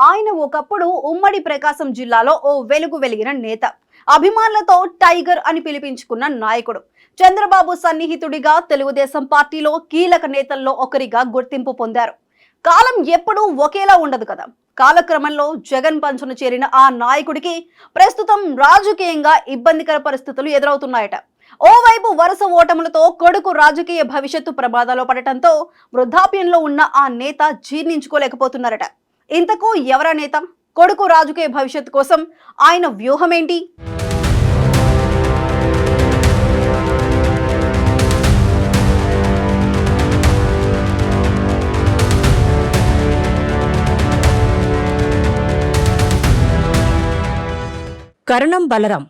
ఆయన ఒకప్పుడు ఉమ్మడి ప్రకాశం జిల్లాలో ఓ వెలుగు వెలిగిన నేత. అభిమానులతో టైగర్ అని పిలిపించుకున్న నాయకుడు. చంద్రబాబు సన్నిహితుడిగా తెలుగుదేశం పార్టీలో కీలక నేతల్లో ఒకరిగా గుర్తింపు పొందారు. కాలం ఎప్పుడూ ఒకేలా ఉండదు కదా. కాలక్రమంలో జగన్ పంచును చేరిన ఆ నాయకుడికి ప్రస్తుతం రాజకీయంగా ఇబ్బందికర పరిస్థితులు ఎదురవుతున్నాయట. ఓవైపు వరుస ఓటములతో కొడుకు రాజకీయ భవిష్యత్తు ప్రమాదాల్లో పడటంతో వృద్ధాప్యంలో ఉన్న ఆ నేత జీర్ణించుకోలేకపోతున్నారట. ఇంతకు ఎవరా నేత? కొడుకు రాజకీయ భవిష్యత్తు కోసం ఆయన వ్యూహమేంటి? కరణం బలరాం.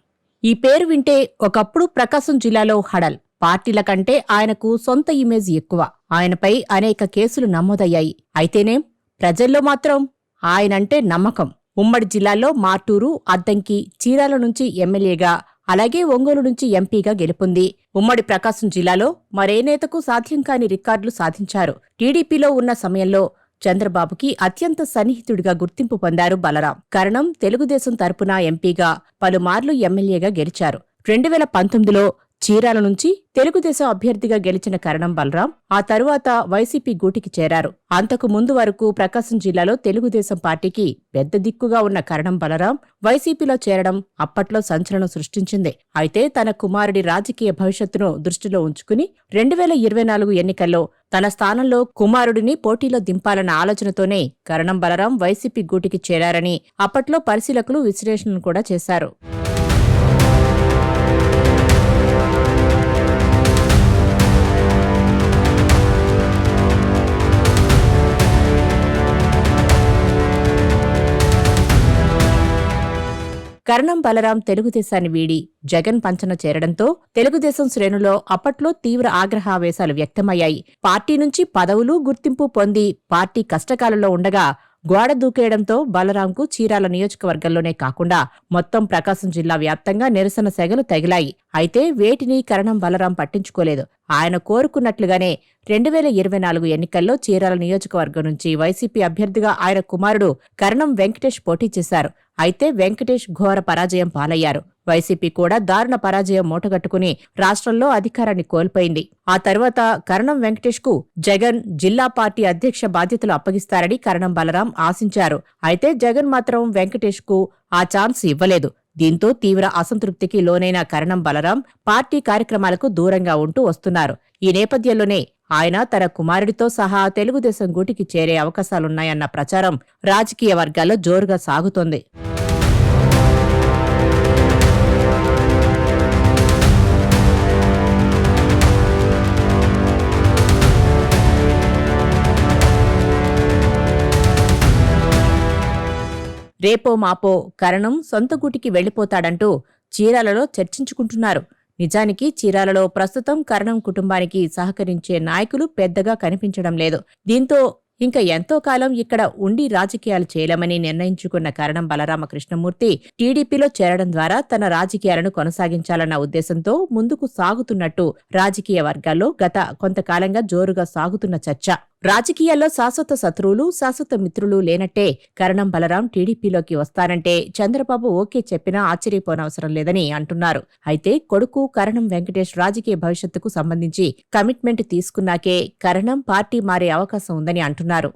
ఈ పేరు వింటే ఒకప్పుడు ప్రకాశం జిల్లాలో హడల్. పార్టీల కంటే ఆయనకు సొంత ఇమేజ్ ఎక్కువ. ఆయనపై అనేక కేసులు నమోదయ్యాయి. అయితేనేం ప్రజల్లో మాత్రం ఆయనంటే నమ్మకం. ఉమ్మడి జిల్లాల్లో మార్టూరు, అద్దంకి, చీరాల నుంచి ఎమ్మెల్యేగా, అలాగే ఒంగోలు నుంచి ఎంపీగా గెలుపొంది ఉమ్మడి ప్రకాశం జిల్లాలో మరే నేతకు సాధ్యం కాని రికార్డులు సాధించారు. టీడీపీలో ఉన్న సమయంలో చంద్రబాబుకి అత్యంత సన్నిహితుడిగా గుర్తింపు పొందారు బలరాం. కరణం తెలుగుదేశం తరపున ఎంపీగా, పలుమార్లు ఎమ్మెల్యేగా గెలిచారు. 2019లో చీరాల నుంచి తెలుగుదేశం అభ్యర్థిగా గెలిచిన కరణం బలరాం ఆ తరువాత వైసీపీ గూటికి చేరారు. అంతకు ముందు వరకు ప్రకాశం జిల్లాలో తెలుగుదేశం పార్టీకి పెద్ద దిక్కుగా ఉన్న కరణం బలరాం వైసీపీలో చేరడం అప్పట్లో సంచలనం సృష్టించింది. అయితే తన కుమారుడి రాజకీయ భవిష్యత్తును దృష్టిలో ఉంచుకుని 2024 ఎన్నికల్లో తన స్థానంలో కుమారుడిని పోటీలో దింపాలన్న ఆలోచనతోనే కరణం బలరాం వైసీపీ గూటికి చేరారని అప్పట్లో పరిశీలకులు విశ్లేషణలు కూడా చేశారు. కరణం బలరాం తెలుగుదేశాన్ని వీడి జగన్ పంచన చేరడంతో తెలుగుదేశం శ్రేణులో అప్పట్లో తీవ్ర ఆగ్రహావేశాలు వ్యక్తమయ్యాయి. పార్టీ నుంచి పదవులు, గుర్తింపు పొంది పార్టీ కష్టకాలంలో ఉండగా గోడ దూకేయడంతో బలరాంకు చీరాల నియోజకవర్గంలోనే కాకుండా మొత్తం ప్రకాశం జిల్లా వ్యాప్తంగా నిరసన సెగలు తగిలాయి. అయితే వేటిని కరణం బలరాం పట్టించుకోలేదు. ఆయన కోరుకున్నట్లుగానే 2024 ఎన్నికల్లో చీరాల నియోజకవర్గం నుంచి వైసీపీ అభ్యర్థిగా ఆయన కుమారుడు కరణం వెంకటేష్ పోటీ చేశారు. అయితే వెంకటేష్ ఘోర పరాజయం పాలయ్యారు. వైసీపీ కూడా దారుణ పరాజయం మూటగట్టుకుని రాష్ట్రంలో అధికారాన్ని కోల్పోయింది. ఆ తర్వాత కరణం వెంకటేష్ కు జగన్ జిల్లా పార్టీ అధ్యక్ష బాధ్యతలు అప్పగిస్తారని కరణం బలరాం ఆశించారు. అయితే జగన్ మాత్రం వెంకటేష్ కు ఆ ఛాన్స్ ఇవ్వలేదు. దీంతో తీవ్ర అసంతృప్తికి లోనైన కరణం బలరాం పార్టీ కార్యక్రమాలకు దూరంగా ఉంటూ వస్తున్నారు. ఈ నేపథ్యంలోనే ఆయన తన కుమారుడితో సహా తెలుగుదేశం గూటికి చేరే అవకాశాలున్నాయన్న ప్రచారం రాజకీయ వర్గాల్లో జోరుగా సాగుతోంది. రేపో మాపో కరణం సొంత గూటికి వెళ్లిపోతాడంటూ చీరాలలో చర్చించుకుంటున్నారు. నిజానికి చీరాలలో ప్రస్తుతం కరణం కుటుంబానికి సహకరించే నాయకులు పెద్దగా కనిపించడం లేదు. దీంతో ఇంకా ఎంతో కాలం ఇక్కడ ఉండి రాజకీయాలు చేయలేమని నిర్ణయించుకున్న కరణం బలరామకృష్ణమూర్తి టీడీపీలో చేరడం ద్వారా తన రాజకీయాలను కొనసాగించాలన్న ఉద్దేశంతో ముందుకు సాగుతున్నట్టు రాజకీయ వర్గాల్లో గత కొంతకాలంగా జోరుగా సాగుతున్న చర్చ. రాజకీయాల్లో శాశ్వత శత్రువులు, శాశ్వత మిత్రులు లేనట్టే కరణం బలరాం టీడీపీలోకి వస్తారంటే చంద్రబాబు ఓకే చెప్పినా ఆశ్చర్యపోనవసరం లేదని అంటున్నారు. అయితే కొడుకు కరణం వెంకటేష్ రాజకీయ భవిష్యత్తుకు సంబంధించి కమిట్మెంట్ తీసుకున్నాకే కరణం పార్టీ మారే అవకాశం ఉందని అంటున్నారు.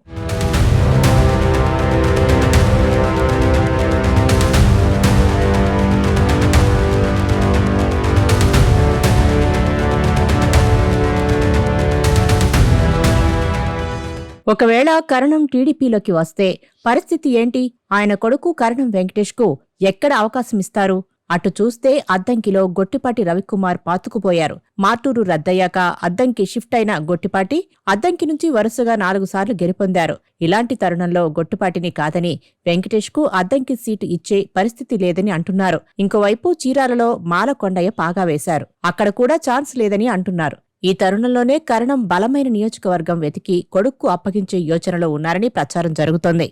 ఒకవేళ కరణం టీడీపీలోకి వస్తే పరిస్థితి ఏంటి? ఆయన కొడుకు కరణం వెంకటేష్కు ఎక్కడ అవకాశమిస్తారు? అటు చూస్తే అద్దంకిలో గొట్టిపాటి రవికుమార్ పాతుకుపోయారు. మార్టూరు రద్దయ్యాక అద్దంకి షిఫ్ట్ అయిన గొట్టిపాటి అద్దంకి నుంచి వరుసగా 4 సార్లు గెలుపొందారు. ఇలాంటి తరుణంలో గొట్టిపాటిని కాదని వెంకటేష్కు అద్దంకి సీటు ఇచ్చే పరిస్థితి లేదని అంటున్నారు. ఇంకోవైపు చీరాలలో మాలకొండయ్య పాగా వేశారు. అక్కడ కూడా ఛాన్స్ లేదని అంటున్నారు. ఈ తరుణంలోనే కరణం బలమైన నియోజకవర్గం వెతికి కొడుక్కు అప్పగించే యోచనలో ఉన్నారని ప్రచారం జరుగుతోంది.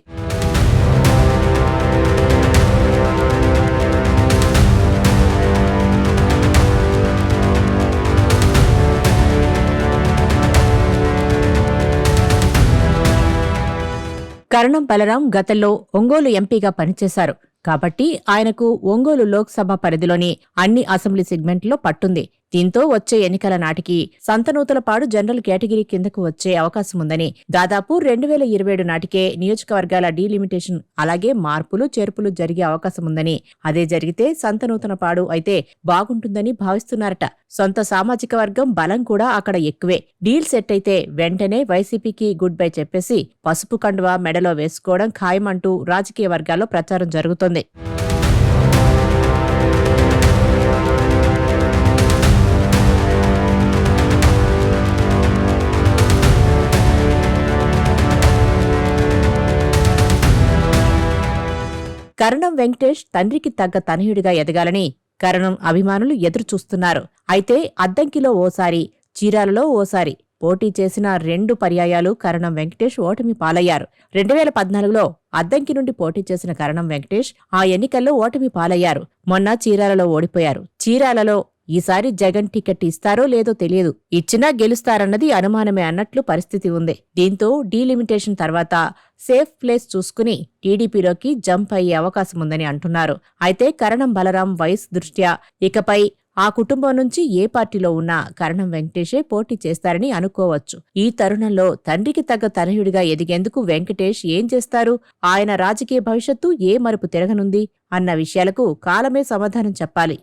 కరణం బలరాం గతంలో ఒంగోలు ఎంపీగా పనిచేశారు కాబట్టి ఆయనకు ఒంగోలు లోక్సభ పరిధిలోని అన్ని అసెంబ్లీ సెగ్మెంట్లో పట్టుంది. దీంతో వచ్చే ఎన్నికల నాటికి సంతనూతలపాడు జనరల్ కేటగిరీ కిందకు వచ్చే అవకాశముందని, దాదాపు 2027 నాటికే నియోజకవర్గాల డీలిమిటేషన్ అలాగే మార్పులు చేర్పులు జరిగే అవకాశముందని, అదే జరిగితే సంతనూతలపాడు అయితే బాగుంటుందని భావిస్తున్నారట. సొంత సామాజిక వర్గం బలం కూడా అక్కడ ఎక్కువే. డీల్ సెట్ అయితే వెంటనే వైసీపీకి గుడ్ బై చెప్పేసి పసుపు కండువా మెడలో వేసుకోవడం ఖాయమంటూ రాజకీయ వర్గాల్లో ప్రచారం జరుగుతోంది. కరణం వెంకటేష్ తండ్రికి తగ్గ తనయుడిగా ఎదగాలని కరణం అభిమానులు ఎదురుచూస్తున్నారు. అయితే అద్దంకిలో ఓసారి, చీరాలలో ఓసారి పోటీ చేసిన 2 పర్యాయాలు కరణం వెంకటేష్ ఓటమి పాలయ్యారు. 2014లో అద్దంకి నుండి పోటీ చేసిన కరణం వెంకటేష్ ఆ ఎన్నికల్లో ఓటమి పాలయ్యారు. మొన్న చీరాలలో ఓడిపోయారు. చీరాలలో ఈసారి జగన్ టికెట్ ఇస్తారో లేదో తెలియదు. ఇచ్చినా గెలుస్తారన్నది అనుమానమే అన్నట్లు పరిస్థితి ఉంది. దీంతో డీలిమిటేషన్ తర్వాత సేఫ్ ప్లేస్ చూసుకుని టీడీపీలోకి జంప్ అయ్యే అవకాశముందని అంటున్నారు. అయితే కరణం బలరాం వయసు దృష్ట్యా ఇకపై ఆ కుటుంబం నుంచి ఏ పార్టీలో ఉన్నా కరణం వెంకటేషే పోటీ చేస్తారని అనుకోవచ్చు. ఈ తరుణంలో తండ్రికి తగ్గ తనయుడిగా ఎదిగేందుకు వెంకటేష్ ఏం చేస్తారు? ఆయన రాజకీయ భవిష్యత్తు ఏ మలుపు తిరగనుంది అన్న విషయాలకు కాలమే సమాధానం చెప్పాలి.